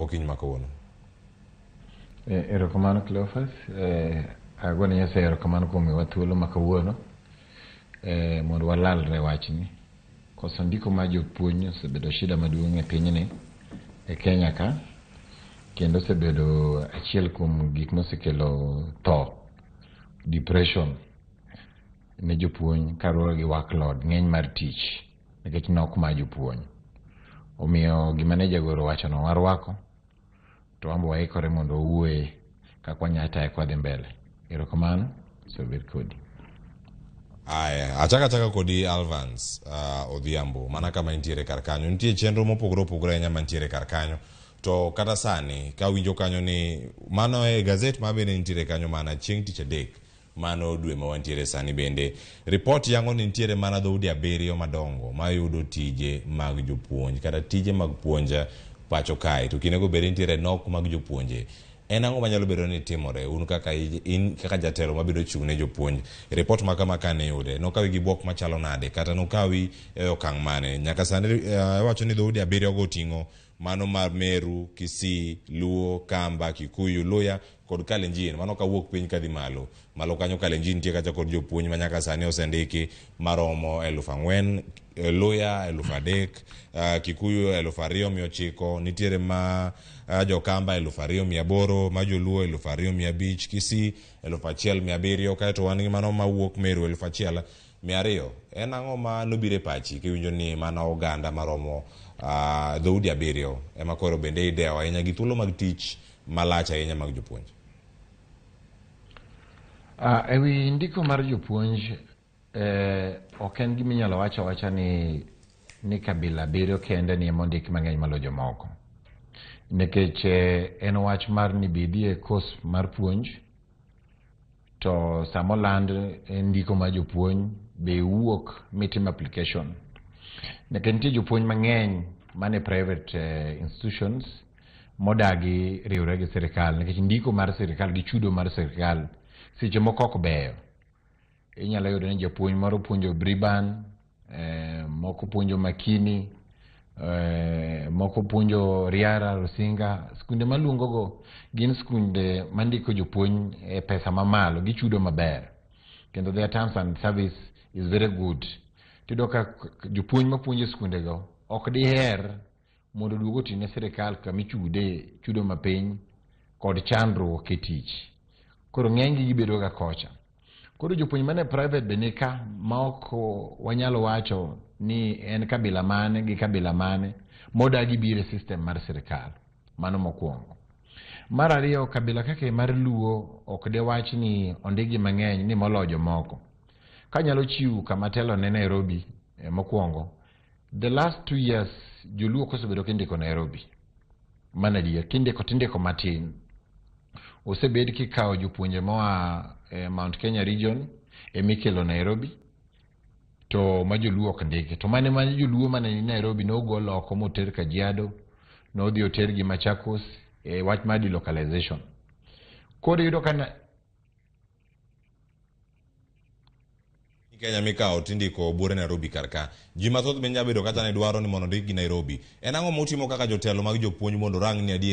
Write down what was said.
okiny makawuono. Erokamano Cleophas, agone Nyasaye erokamano kuom miwa thuolo makawuono mondo walalre wachni. Koso ndiko mar jopuonj osebedo shida maduong' e pinyni e Kenya ka, kendo osebedo achiel kuom gik mosekelo tho, depression ne jopuonj kaluwore gi workload ng'eny mar tich nikech nok mar jopuonj. Omiyo gima ne jagoro wachono warwako to wambo waikore mondo owuoye kaka wanyalo taye kwadhi mbele. Erokamano, sobed kodi. Achaka kodi Alvans Odhiambo, mana kama intiere kar kanyo. Nitie chenro mopogore opogore ahinya mantiere kar kanyo. To kata sani, ka winjo kanyo ni mano e gazet ma bende nitiere kanyo mana chieng' tich adek, mano dwe ma wantiere sani bende. Report yango ni nitiere mana dhoudi 7 madongo ma yudo tije mag jopuonj kata tije mag puonja pacho kae. To kinego bende nitiere nok mag jopuonje. En ang'o manyalo bedo ni timore un kaka jatelo mabiro chung' ne jopuonj? Report ma kama kane yude nokawi gi bwok machalo nade kata nokawi e okang' mane? Nyaka sani wacho ni dhoudi 7 go ting'o mano mar Meru, Kisii, Luo, Kamba, Kikuyu, Luya kod Kalenjin. Mano kawuok piny kadhi malo. Malo kanyo Kalenjin nitie kacha kod jopuonj ma nyaka sani osendiki maromo 4,000, Luya 3,000, Kikuyu 2,900, nitiere ma jokamba 2,800, ma joluo 2,500, Kisii 1,700, kaeto wan gi mano mawuok Meru 1,200. En ang'o ma nobire pachi kiwinjo ni mana oganda maromo dhoudi 7 ema koro bende idewa ahinya gi thuolo mag tich malach ahinya mag jopuonj? Ewi ndiko mar jopuonj, ok en gima inyalo wacha ni kabila 7 kende ni ema ondiki mang'eny malo jomoko. Nikech en wach mar ni bidhie kos mar puonj, to samoland ndiko mar jopuonj be wuok mitim application. Nikech nitie jopuonj mang'eny mane private institutions modagi riwre gi sirikal, nikech ndiko mar sirikal gi chudo mar sirikal seche moko ok beyo. Inyalo yudo ni japuonj moro puonjo Briban, moko puonjo Makini, moko puonjo Riara, Rusinga. Skunde maluongo go gin skunde mandiko jopuonj e pesa mamalo gi chudo maber, kendo their terms and service is very good. Tido ka jopuonj mapuonjo skunde go ok diher mondo duogo tine sirikal kama ichude chudo mapiny kod chandruok e tich. Koro ng'eny gibedo ga kocha. Koro jopuonj mane private bende ka ma ok wanyalo wacho ni en kabila mane gi kabila mane modagi bire system mar sirikal. Mano mokwongo. Mar ariyo, kabila kaka mar Luo ok de wach ni ondigi mang'eny ni molojo moko. Kanyalo chiwo kama telo ne Nairobi mokwongo, the last 2 years joluo kosebedo kindiko Nairobi. Mana dia tindiko matin. Osebed kikawo jopuonje moa Mount Kenya region emikelo Nairobi, to ma joluo ok ndiki. To mane joluo mane ni Nairobi no gol oko moter Kajiado, no dhi oter gi Machakos, wach ma delocalization. Koro yudo kana Kenya mikawo tindiko buore Nairobi karka. Ji mathoth bende jabedo kata ne dwaro ni mondo ndik gi Nairobi. En ang'o motimo kaka jotelo mag jopuonj mondo rang ni adier